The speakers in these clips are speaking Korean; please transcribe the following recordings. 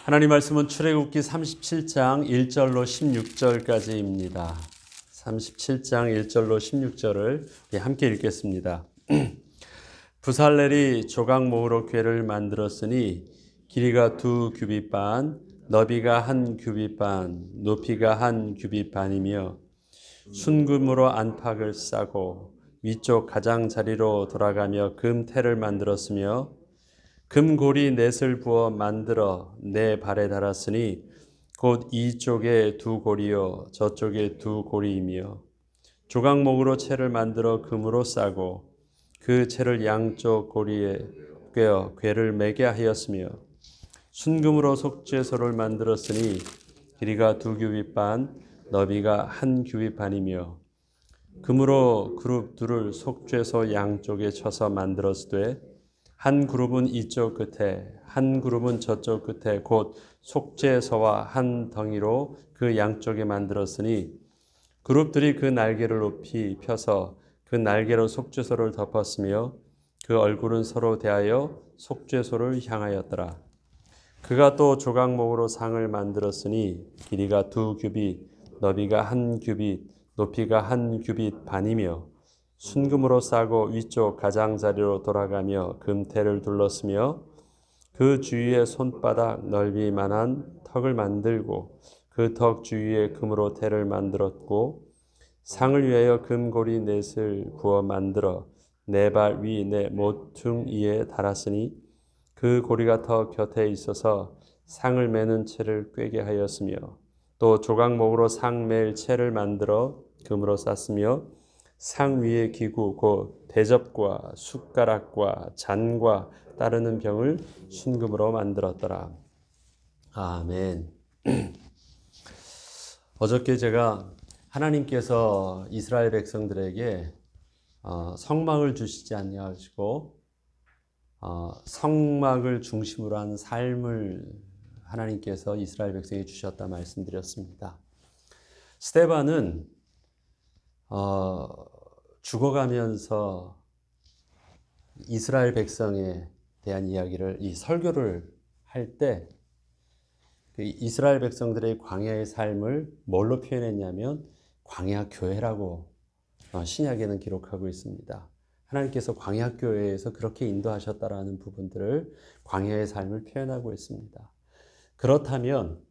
하나님 말씀은 출애굽기 37장 1절로 16절까지입니다. 37장 1절로 16절을 함께 읽겠습니다. 부살렐이 조각목으로 궤를 만들었으니 길이가 2규빗 반, 너비가 1규빗 반, 높이가 1규빗 반이며 순금으로 안팎을 싸고 위쪽 가장자리로 돌아가며 금테를 만들었으며 금고리 넷을 부어 만들어 내 발에 달았으니 곧 이쪽에 2고리요 저쪽에 2고리이며 조각목으로 채를 만들어 금으로 싸고 그 채를 양쪽 고리에 꿰어 궤를 매게 하였으며 순금으로 속죄소를 만들었으니 길이가 2규빗 반, 너비가 1규빗 반이며 금으로 그룹 둘을 속죄소 양쪽에 쳐서 만들었으되 한 그룹은 이쪽 끝에 한 그룹은 저쪽 끝에 곧 속죄소와 한 덩이로 그 양쪽에 만들었으니 그룹들이 그 날개를 높이 펴서 그 날개로 속죄소를 덮었으며 그 얼굴은 서로 대하여 속죄소를 향하였더라. 그가 또 조각목으로 상을 만들었으니 길이가 2규빗, 너비가 1규빗, 높이가 1규빗 반이며 순금으로 싸고 위쪽 가장자리로 돌아가며 금테를 둘렀으며 그 주위에 손바닥 넓이만한 턱을 만들고 그 턱 주위에 금으로 테를 만들었고 상을 위하여 금고리 넷을 부어 만들어 네 발 위 내 모퉁이에 달았으니 그 고리가 턱 곁에 있어서 상을 매는 채를 꿰게 하였으며 또 조각목으로 상 맬 채를 만들어 금으로 쌌으며 상 위의 기구 곧 대접과 숟가락과 잔과 따르는 병을 순금으로 만들었더라. 아멘. 어저께 제가 하나님께서 이스라엘 백성들에게 성막을 주시지 아니하시고 성막을 중심으로 한 삶을 하나님께서 이스라엘 백성에게 주셨다 말씀드렸습니다. 스데반은 죽어가면서 이스라엘 백성에 대한 이야기를 이 설교를 할 때 그 이스라엘 백성들의 광야의 삶을 뭘로 표현했냐면 광야 교회라고 신약에는 기록하고 있습니다. 하나님께서 광야 교회에서 그렇게 인도하셨다라는 부분들을 광야의 삶을 표현하고 있습니다. 그렇다면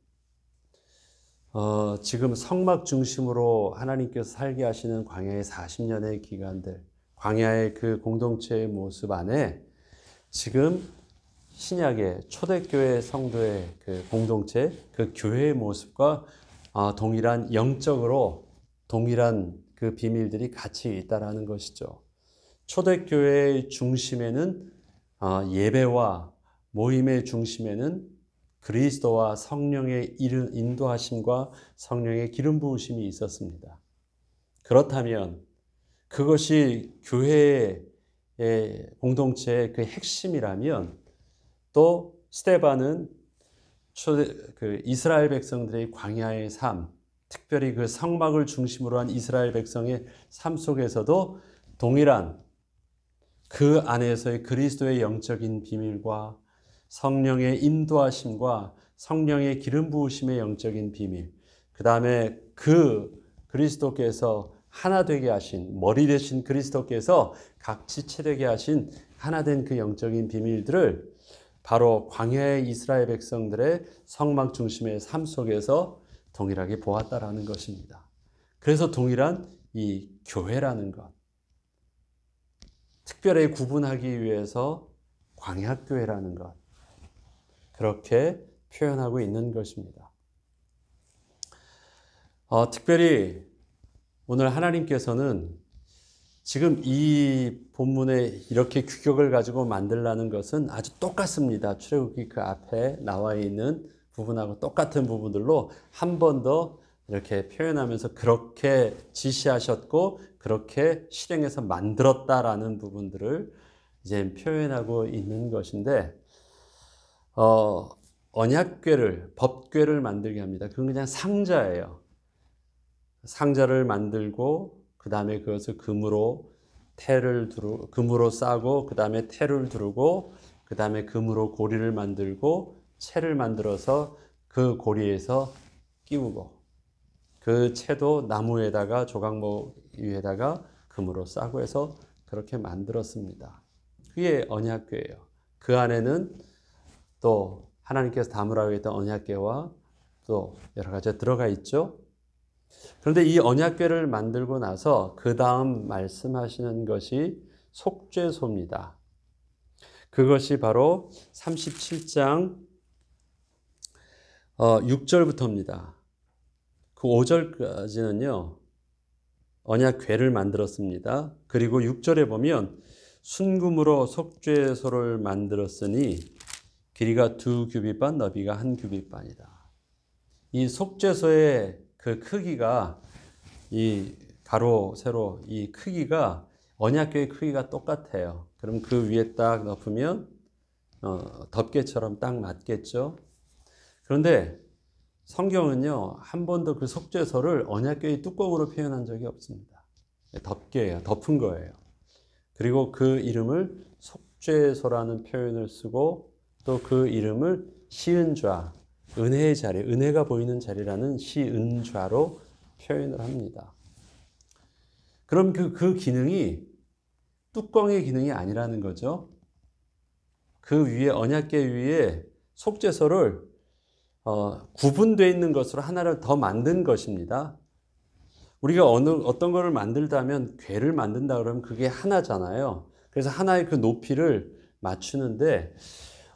지금 성막 중심으로 하나님께서 살게 하시는 광야의 40년의 기간들, 광야의 그 공동체의 모습 안에 지금 신약의 초대교회 성도의 그 공동체, 그 교회의 모습과 동일한 영적으로 동일한 그 비밀들이 같이 있다라는 것이죠. 초대교회의 중심에는 예배와 모임의 중심에는 그리스도와 성령의 인도하심과 성령의 기름 부으심이 있었습니다. 그렇다면 그것이 교회의 공동체의 그 핵심이라면 또 스데반은 그 이스라엘 백성들의 광야의 삶, 특별히 그 성막을 중심으로 한 이스라엘 백성의 삶 속에서도 동일한 그 안에서의 그리스도의 영적인 비밀과 성령의 인도하심과 성령의 기름 부으심의 영적인 비밀, 그 다음에 그 그리스도께서 하나 되게 하신, 머리 되신 그리스도께서 각 지체되게 하신 하나 된 그 영적인 비밀들을 바로 광야의 이스라엘 백성들의 성막 중심의 삶 속에서 동일하게 보았다라는 것입니다. 그래서 동일한 이 교회라는 것, 특별히 구분하기 위해서 광야교회라는 것, 그렇게 표현하고 있는 것입니다. 특별히 오늘 하나님께서는 지금 이 본문에 이렇게 규격을 가지고 만들라는 것은 아주 똑같습니다. 출애굽기 그 앞에 나와 있는 부분하고 똑같은 부분들로 한 번 더 이렇게 표현하면서 그렇게 지시하셨고 그렇게 실행해서 만들었다라는 부분들을 이제 표현하고 있는 것인데 언약궤를, 법궤를 만들게 합니다. 그건 그냥 상자예요. 상자를 만들고 그 다음에 그것을 금으로 금으로 싸고 그 다음에 테를 두르고 그 다음에 금으로 고리를 만들고 채를 만들어서 그 고리에서 끼우고 그 채도 나무에다가 조각목 위에다가 금으로 싸고 해서 그렇게 만들었습니다. 그게 언약궤예요. 그 안에는 또 하나님께서 담으라고 했던 언약궤와 또 여러 가지가 들어가 있죠. 그런데 이 언약궤를 만들고 나서 그 다음 말씀하시는 것이 속죄소입니다. 그것이 바로 37장 6절부터입니다. 그 5절까지는요. 언약궤를 만들었습니다. 그리고 6절에 보면 순금으로 속죄소를 만들었으니 길이가 2규빗 반, 너비가 1규빗 반이다. 이 속죄소의 그 크기가 이 가로, 세로 이 크기가 언약궤의 크기가 똑같아요. 그럼 그 위에 딱 덮으면 덮개처럼 딱 맞겠죠. 그런데 성경은요, 한 번도 그 속죄소를 언약궤의 뚜껑으로 표현한 적이 없습니다. 덮개예요. 덮은 거예요. 그리고 그 이름을 속죄소라는 표현을 쓰고 또 그 이름을 시은좌, 은혜의 자리, 은혜가 보이는 자리라는 시은좌로 표현을 합니다. 그럼 그 기능이 뚜껑의 기능이 아니라는 거죠. 그 위에 언약궤 위에 속죄소를 구분되어 있는 것으로 하나를 더 만든 것입니다. 우리가 어떤 거를 만들다면 궤를 만든다 그러면 그게 하나잖아요. 그래서 하나의 그 높이를 맞추는데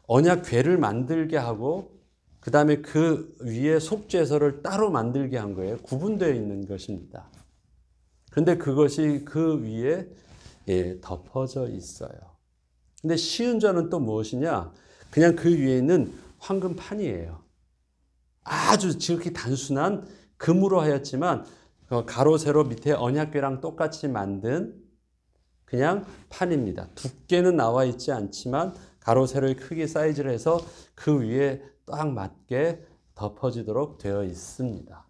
언약궤를 만들게 하고 그 다음에 그 위에 속죄소를 따로 만들게 한 거예요. 구분되어 있는 것입니다. 그런데 그것이 그 위에 덮어져 있어요. 근데 시은좌는 또 무엇이냐? 그냥 그 위에 있는 황금판이에요. 아주 지극히 단순한 금으로 하였지만 가로 세로 밑에 언약궤랑 똑같이 만든 그냥 판입니다. 두께는 나와 있지 않지만 가로 세로의 크기 사이즈를 해서 그 위에 딱 맞게 덮어지도록 되어 있습니다.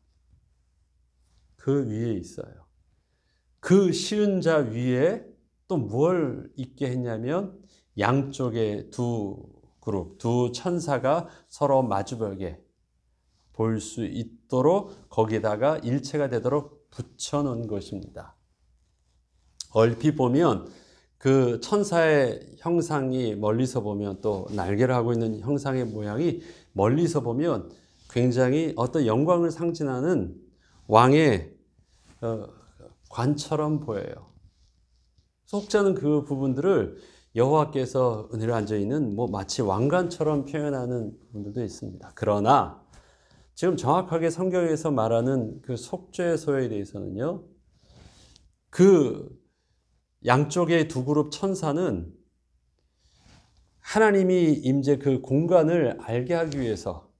그 위에 있어요. 그 시은좌 위에 또 뭘 있게 했냐면 양쪽에 두 그룹, 두 천사가 서로 마주보게 볼 수 있도록 거기다가 일체가 되도록 붙여놓은 것입니다. 얼핏 보면 그 천사의 형상이 멀리서 보면 또 날개를 하고 있는 형상의 모양이 멀리서 보면 굉장히 어떤 영광을 상징하는 왕의 관처럼 보여요. 속죄는 그 부분들을 여호와께서 은혜로 앉아있는 마치 왕관처럼 표현하는 부분들도 있습니다. 그러나 지금 정확하게 성경에서 말하는 그 속죄소에 대해서는요, 그 양쪽의 두 그룹 천사는 하나님이 임재 그 공간을 알게 하기 위해서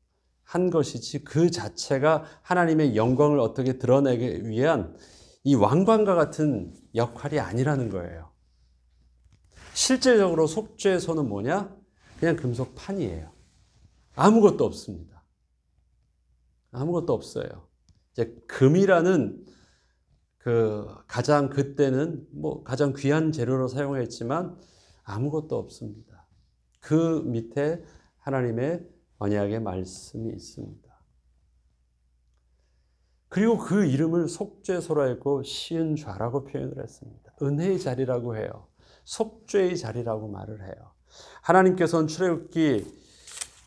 한 것이지 그 자체가 하나님의 영광을 어떻게 드러내기 위한 이 왕관과 같은 역할이 아니라는 거예요. 실제적으로 속죄소는 뭐냐? 그냥 금속판이에요. 아무것도 없습니다. 아무것도 없어요. 이제 금이라는 가장 그때는 가장 귀한 재료로 사용했지만 아무것도 없습니다. 그 밑에 하나님의 언약의 말씀이 있습니다. 그리고 그 이름을 속죄소라 했고 시은좌라고 표현을 했습니다. 은혜의 자리라고 해요. 속죄의 자리라고 말을 해요. 하나님께서는 출애굽기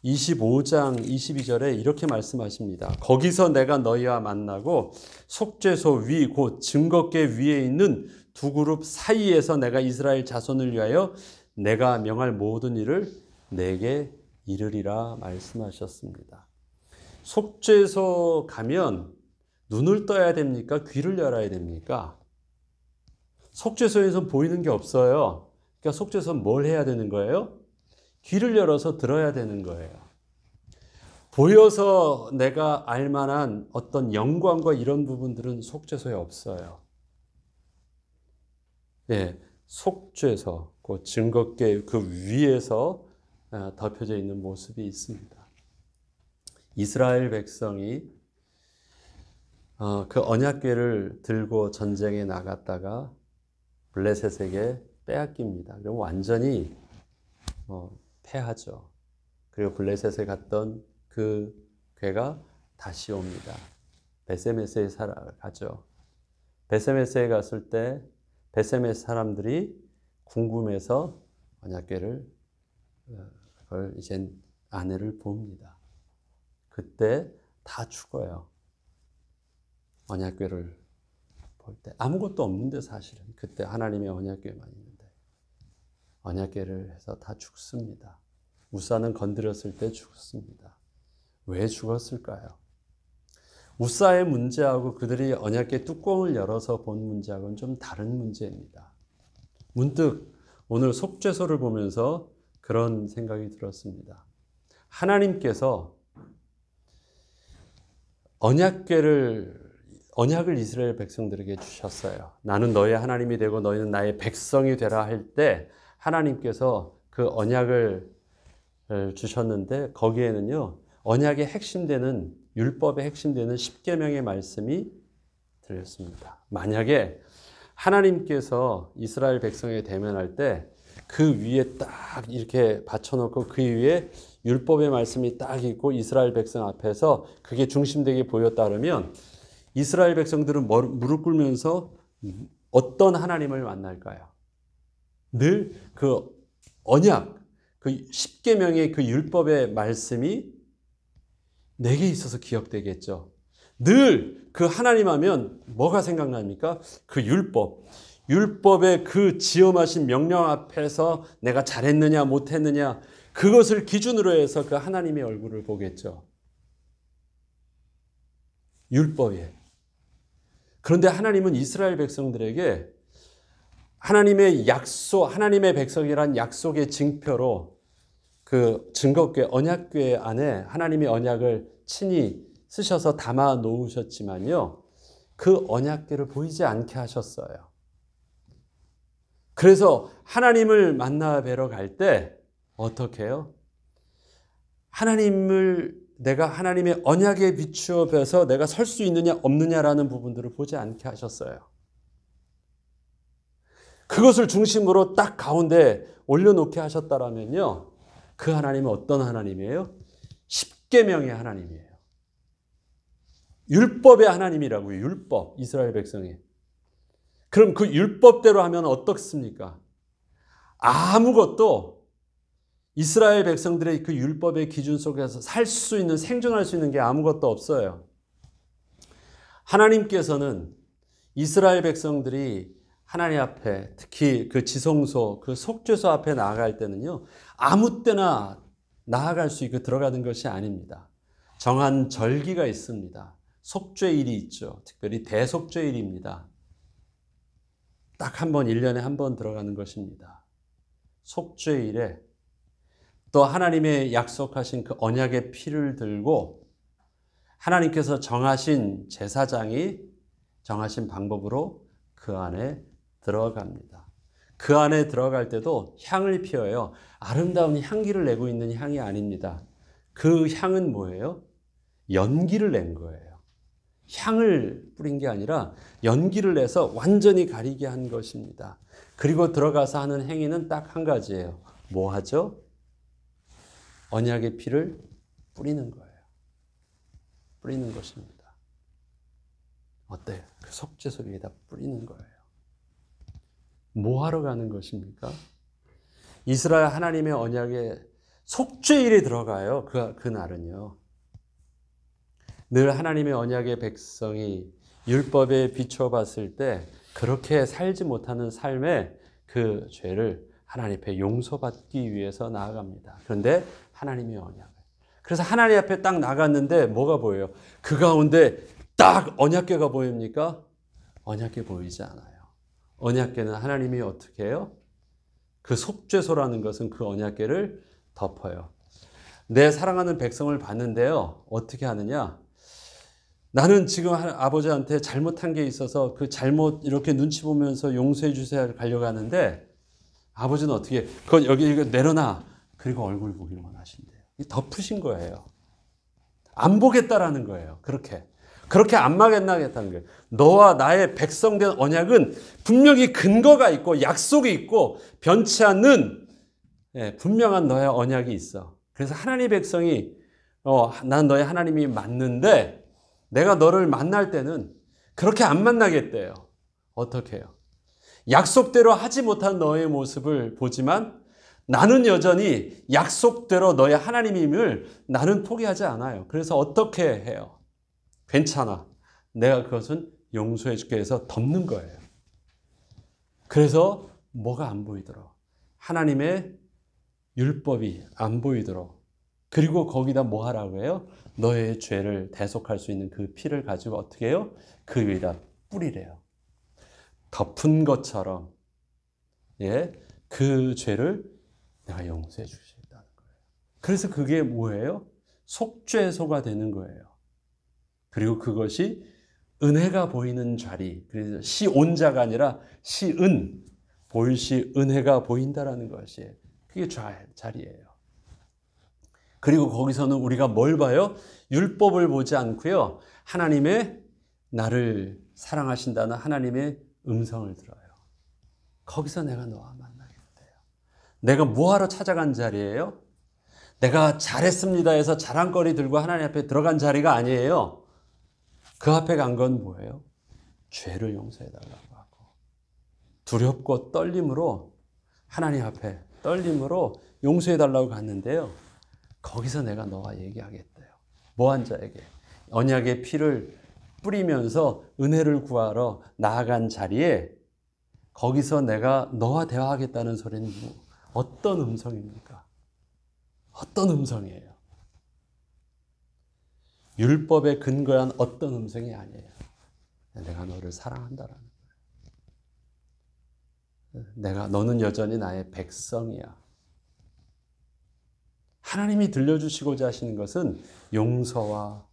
25장 22절에 이렇게 말씀하십니다. 거기서 내가 너희와 만나고 속죄소 위 곧 증거궤 위에 있는 두 그룹 사이에서 내가 이스라엘 자손을 위하여 내가 명할 모든 일을 내게 이르리라 말씀하셨습니다. 속죄소 가면 눈을 떠야 됩니까? 귀를 열어야 됩니까? 속죄소에서 보이는 게 없어요. 그러니까 속죄소는 뭘 해야 되는 거예요? 귀를 열어서 들어야 되는 거예요. 보여서 내가 알만한 어떤 영광과 이런 부분들은 속죄소에 없어요. 네, 속죄소, 그 증거궤 그 위에서 덮여져 있는 모습이 있습니다. 이스라엘 백성이 그 언약궤를 들고 전쟁에 나갔다가 블레셋에게 빼앗깁니다. 그럼 완전히 패하죠. 그리고 블레셋에 갔던 그 괴가 다시 옵니다. 베세메스에 가죠. 베세메스에 갔을 때 베세메스 사람들이 궁금해서 언약궤를 그걸 이제 아내를 봅니다. 그때 다 죽어요. 언약궤를 볼 때 아무것도 없는데 사실은 그때 하나님의 언약궤만 있는데 언약궤를 해서 다 죽습니다. 우사는 건드렸을 때 죽습니다. 왜 죽었을까요? 우사의 문제하고 그들이 언약궤 뚜껑을 열어서 본 문제하고는 좀 다른 문제입니다. 문득 오늘 속죄소를 보면서 그런 생각이 들었습니다. 하나님께서 언약을 이스라엘 백성들에게 주셨어요. 나는 너의 하나님이 되고 너희는 나의 백성이 되라 할 때 하나님께서 그 언약을 주셨는데 거기에는요. 언약의 핵심되는 율법의 핵심되는 십계명의 말씀이 들렸습니다. 만약에 하나님께서 이스라엘 백성에 대면할 때 그 위에 딱 이렇게 받쳐놓고 그 위에 율법의 말씀이 딱 있고 이스라엘 백성 앞에서 그게 중심되게 보였다 그러면 이스라엘 백성들은 무릎 꿇으면서 어떤 하나님을 만날까요? 늘 그 언약, 그 십계명의 그 율법의 말씀이 내게 있어서 기억되겠죠. 늘 그 하나님 하면 뭐가 생각납니까? 그 율법의 그 지엄하신 명령 앞에서 내가 잘했느냐 못했느냐 그것을 기준으로 해서 그 하나님의 얼굴을 보겠죠. 율법에. 그런데 하나님은 이스라엘 백성들에게 하나님의 약속, 하나님의 백성이란 약속의 징표로 그 증거궤, 언약궤 안에 하나님의 언약을 친히 쓰셔서 담아 놓으셨지만요. 그 언약궤를 보이지 않게 하셨어요. 그래서 하나님을 만나 뵈러 갈 때 어떻게 해요? 내가 하나님의 언약에 비추어 뵈서 내가 설 수 있느냐 없느냐라는 부분들을 보지 않게 하셨어요. 그것을 중심으로 딱 가운데 올려놓게 하셨다라면요. 그 하나님은 어떤 하나님이에요? 십계명의 하나님이에요. 율법의 하나님이라고요. 율법, 이스라엘 백성이. 그럼 그 율법대로 하면 어떻습니까? 아무것도 이스라엘 백성들의 그 율법의 기준 속에서 살 수 있는, 생존할 수 있는 게 아무것도 없어요. 하나님께서는 이스라엘 백성들이 하나님 앞에, 특히 그 지성소, 그 속죄소 앞에 나아갈 때는요, 아무 때나 나아갈 수 있고 들어가는 것이 아닙니다. 정한 절기가 있습니다. 속죄일이 있죠. 특별히 대속죄일입니다. 딱 한 번, 1년에 한 번 들어가는 것입니다. 속죄일에 또 하나님의 약속하신 그 언약의 피를 들고 하나님께서 정하신 제사장이 정하신 방법으로 그 안에 들어갑니다. 그 안에 들어갈 때도 향을 피워요. 아름다운 향기를 내고 있는 향이 아닙니다. 그 향은 뭐예요? 연기를 낸 거예요. 향을 뿌린 게 아니라 연기를 내서 완전히 가리게 한 것입니다. 그리고 들어가서 하는 행위는 딱 한 가지예요. 뭐 하죠? 언약의 피를 뿌리는 거예요. 뿌리는 것입니다. 어때요? 그 속죄소 위에다 뿌리는 거예요. 뭐 하러 가는 것입니까? 이스라엘 하나님의 언약에 속죄일에 들어가요. 그 날은요. 늘 하나님의 언약의 백성이 율법에 비춰봤을 때 그렇게 살지 못하는 삶의 그 죄를 하나님 앞에 용서받기 위해서 나아갑니다. 그런데 하나님의 언약을. 그래서 하나님 앞에 딱 나갔는데 뭐가 보여요? 그 가운데 딱 언약궤가 보입니까? 언약궤 보이지 않아요. 언약궤는 하나님이 어떻게 해요? 그 속죄소라는 것은 그 언약궤를 덮어요. 내 사랑하는 백성을 봤는데요. 어떻게 하느냐? 나는 지금 아버지한테 잘못한 게 있어서 그 잘못 이렇게 눈치 보면서 용서해 주세요 가려고 하는데 아버지는 어떻게 그건 여기 이거 내려놔. 그리고 얼굴 보기를 원하신대요. 덮으신 거예요. 안 보겠다라는 거예요. 그렇게 안 막겠다는 거예요. 너와 나의 백성된 언약은 분명히 근거가 있고 약속이 있고 변치 않는 분명한 너의 언약이 있어. 그래서 하나님의 백성이 난 너의 하나님이 맞는데 내가 너를 만날 때는 그렇게 안 만나겠대요. 어떻게 해요? 약속대로 하지 못한 너의 모습을 보지만 나는 여전히 약속대로 너의 하나님임을 나는 포기하지 않아요. 그래서 어떻게 해요? 괜찮아. 내가 그것은 용서해 줄게 해서 덮는 거예요. 그래서 뭐가 안 보이도록 하나님의 율법이 안 보이도록 그리고 거기다 뭐 하라고 해요? 너의 죄를 대속할 수 있는 그 피를 가지고 어떻게 해요? 그 위에다 뿌리래요. 덮은 것처럼 그 죄를 내가 용서해 주시겠다는 거예요. 그래서 그게 뭐예요? 속죄소가 되는 거예요. 그리고 그것이 은혜가 보이는 자리, 그래서 시온자가 아니라 시은, 보일 시 은혜가 보인다라는 것이 그게 자리예요. 그리고 거기서는 우리가 뭘 봐요? 율법을 보지 않고요. 하나님의 나를 사랑하신다는 하나님의 음성을 들어요. 거기서 내가 너와 만나게 돼요. 내가 뭐하러 찾아간 자리예요? 내가 잘했습니다 해서 자랑거리 들고 하나님 앞에 들어간 자리가 아니에요. 그 앞에 간 건 뭐예요? 죄를 용서해달라고 하고 두렵고 떨림으로 하나님 앞에 떨림으로 용서해달라고 갔는데요. 거기서 내가 너와 얘기하겠대요. 뭐한 자에게? 언약의 피를 뿌리면서 은혜를 구하러 나아간 자리에 거기서 내가 너와 대화하겠다는 소리는 어떤 음성입니까? 어떤 음성이에요? 율법에 근거한 어떤 음성이 아니에요. 내가 너를 사랑한다라는 거예요. 너는 여전히 나의 백성이야. 하나님이 들려주시고자 하시는 것은 용서와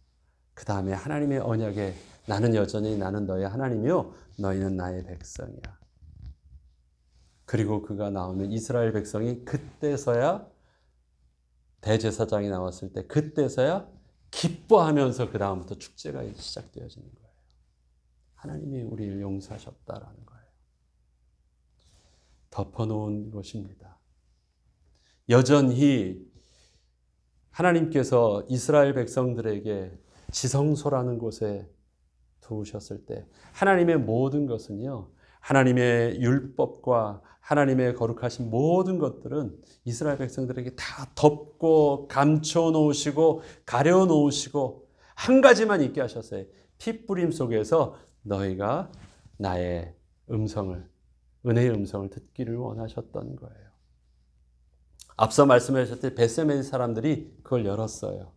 그 다음에 하나님의 언약에 나는 너의 하나님이요 너희는 나의 백성이야. 그리고 그가 나오면 이스라엘 백성이 그때서야 대제사장이 나왔을 때 그때서야 기뻐하면서 그 다음부터 축제가 시작되어지는 거예요. 하나님이 우리를 용서하셨다라는 거예요. 덮어놓은 것입니다. 여전히 하나님께서 이스라엘 백성들에게 지성소라는 곳에 두셨을 때 하나님의 모든 것은요. 하나님의 율법과 하나님의 거룩하신 모든 것들은 이스라엘 백성들에게 다 덮고 감춰 놓으시고 가려 놓으시고 한 가지만 있게 하셨어요. 핏부림 속에서 너희가 나의 음성을 은혜의 음성을 듣기를 원하셨던 거예요. 앞서 말씀하셨듯이 벳세메 사람들이 그걸 열었어요.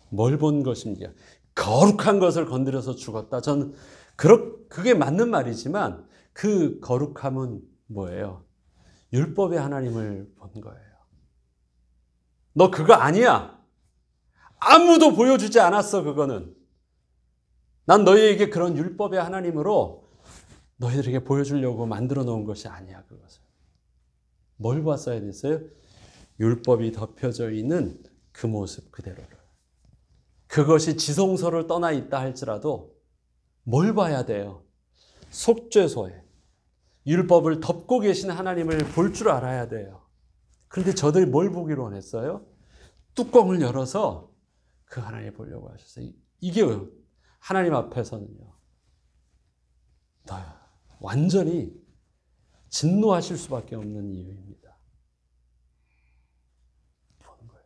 뭘 본 것입니까? 거룩한 것을 건드려서 죽었다. 저는 그게 맞는 말이지만 그 거룩함은 뭐예요? 율법의 하나님을 본 거예요. 너 그거 아니야. 아무도 보여주지 않았어. 그거는. 난 너희에게 그런 율법의 하나님으로 너희들에게 보여주려고 만들어 놓은 것이 아니야. 그것을. 뭘 봤어야 됐어요? 율법이 덮여져 있는 그 모습 그대로를. 그것이 지성소를 떠나 있다 할지라도 뭘 봐야 돼요? 속죄소에 율법을 덮고 계신 하나님을 볼 줄 알아야 돼요. 그런데 저들이 뭘 보기로 원했어요? 뚜껑을 열어서 그 하나님을 보려고 하셨어요. 이게 하나님 앞에서는요. 완전히 진노하실 수밖에 없는 이유입니다. 보는 거예요.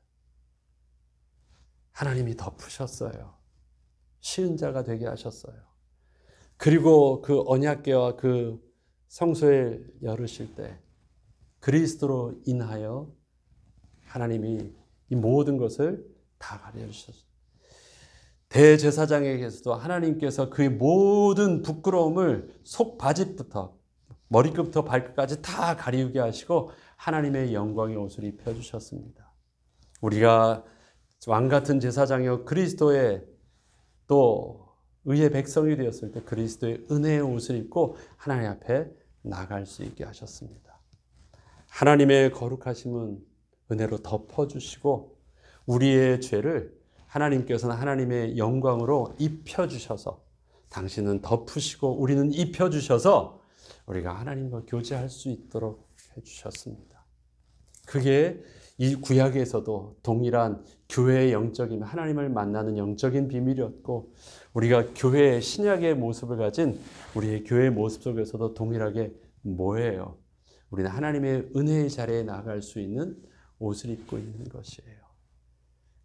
하나님이 덮으셨어요. 시은자가 되게 하셨어요. 그리고 그 언약궤와 그 성소에 열으실 때 그리스도로 인하여 하나님이 이 모든 것을 다 가려주셨어요. 대제사장에게서도 하나님께서 그의 모든 부끄러움을 속바짓부터 머리끝부터 발끝까지 다 가리우게 하시고 하나님의 영광의 옷을 입혀주셨습니다. 우리가 왕같은 제사장이요 그리스도의 또 의의 백성이 되었을 때 그리스도의 은혜의 옷을 입고 하나님 앞에 나갈 수 있게 하셨습니다. 하나님의 거룩하심은 은혜로 덮어주시고 우리의 죄를 하나님께서는 하나님의 영광으로 입혀주셔서 당신은 덮으시고 우리는 입혀주셔서 우리가 하나님과 교제할 수 있도록 해주셨습니다. 그게 이 구약에서도 동일한 교회의 영적인 하나님을 만나는 영적인 비밀이었고 우리가 교회의 신약의 모습을 가진 우리의 교회의 모습 속에서도 동일하게 뭐예요? 우리는 하나님의 은혜의 자리에 나아갈 수 있는 옷을 입고 있는 것이에요.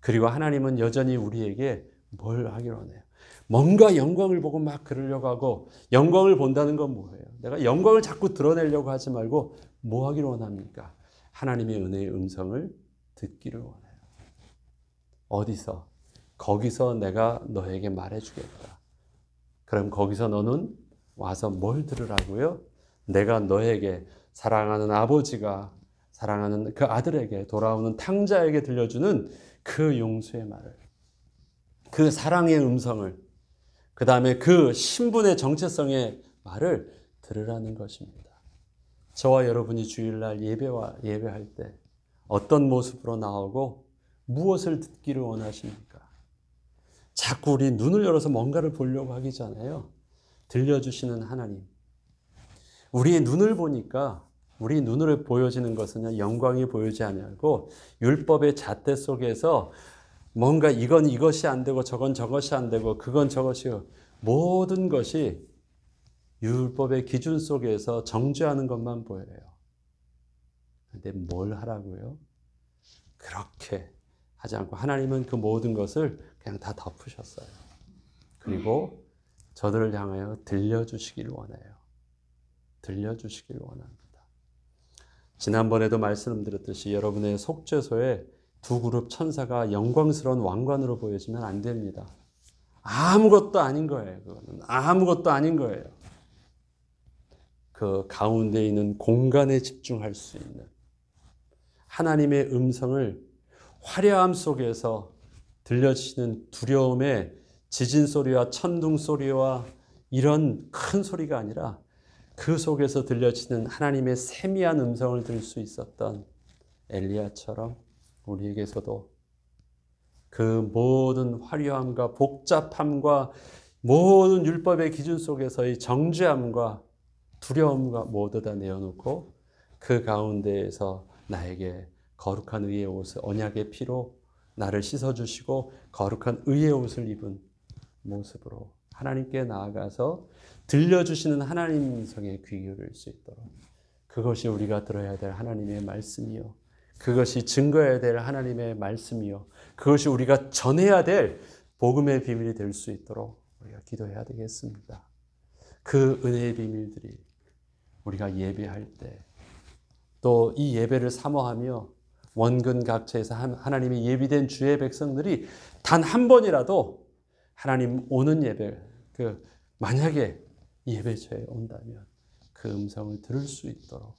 그리고 하나님은 여전히 우리에게 뭘 하기로 하네요. 뭔가 영광을 보고 막 그러려고 하고 영광을 본다는 건 뭐예요? 내가 영광을 자꾸 드러내려고 하지 말고 뭐 하기를 원합니까? 하나님의 은혜의 음성을 듣기를 원해요. 어디서? 거기서 내가 너에게 말해주겠다. 그럼 거기서 너는 와서 뭘 들으라고요? 내가 너에게 사랑하는 아버지가 사랑하는 그 아들에게 돌아오는 탕자에게 들려주는 그 용서의 말을, 그 사랑의 음성을, 그 다음에 그 신분의 정체성의 말을 들으라는 것입니다. 저와 여러분이 주일날 예배할 때 어떤 모습으로 나오고 무엇을 듣기를 원하십니까? 자꾸 우리 눈을 열어서 뭔가를 보려고 하기 전에요. 들려주시는 하나님. 우리의 눈을 보니까 우리 눈으로 보여지는 것은 영광이 보이지 아니하고 율법의 잣대 속에서 뭔가 이건 이것이 안 되고 저건 저것이 안 되고 그건 저것이요. 모든 것이 율법의 기준 속에서 정죄하는 것만 보여요. 근데 뭘 하라고요? 그렇게 하지 않고 하나님은 그 모든 것을 그냥 다 덮으셨어요. 그리고 저들을 향하여 들려주시기를 원해요. 들려주시기를 원합니다. 지난번에도 말씀드렸듯이 여러분의 속죄소에 두 그룹 천사가 영광스러운 왕관으로 보여지면 안 됩니다. 아무것도 아닌 거예요. 그거는 아무것도 아닌 거예요. 그 가운데 있는 공간에 집중할 수 있는 하나님의 음성을 화려함 속에서 들려지는 두려움의 지진 소리와 천둥 소리와 이런 큰 소리가 아니라 그 속에서 들려지는 하나님의 세미한 음성을 들을 수 있었던 엘리야처럼 우리에게서도 그 모든 화려함과 복잡함과 모든 율법의 기준 속에서의 정죄함과 두려움과 모두 다 내어놓고 그 가운데에서 나에게 거룩한 의의 옷을 언약의 피로 나를 씻어주시고 거룩한 의의 옷을 입은 모습으로 하나님께 나아가서 들려주시는 하나님 음성에 귀 기울일 수 있도록 그것이 우리가 들어야 될 하나님의 말씀이요. 그것이 증거해야 될 하나님의 말씀이요. 그것이 우리가 전해야 될 복음의 비밀이 될 수 있도록 우리가 기도해야 되겠습니다. 그 은혜의 비밀들이 우리가 예배할 때 또 이 예배를 사모하며 원근 각처에서 하나님의 예비된 주의 백성들이 단 한 번이라도 하나님 오는 예배, 만약에 예배처에 온다면 그 음성을 들을 수 있도록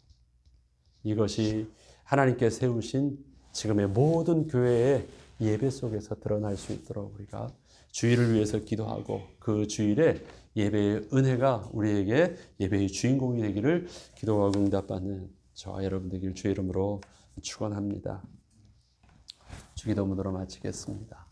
이것이 하나님께 세우신 지금의 모든 교회의 예배 속에서 드러날 수 있도록 우리가 주일을 위해서 기도하고 그 주일에 예배의 은혜가 우리에게 예배의 주인공이 되기를 기도하고 응답받는 저와 여러분 되길 주의 이름으로 축원합니다. 주기도문으로 마치겠습니다.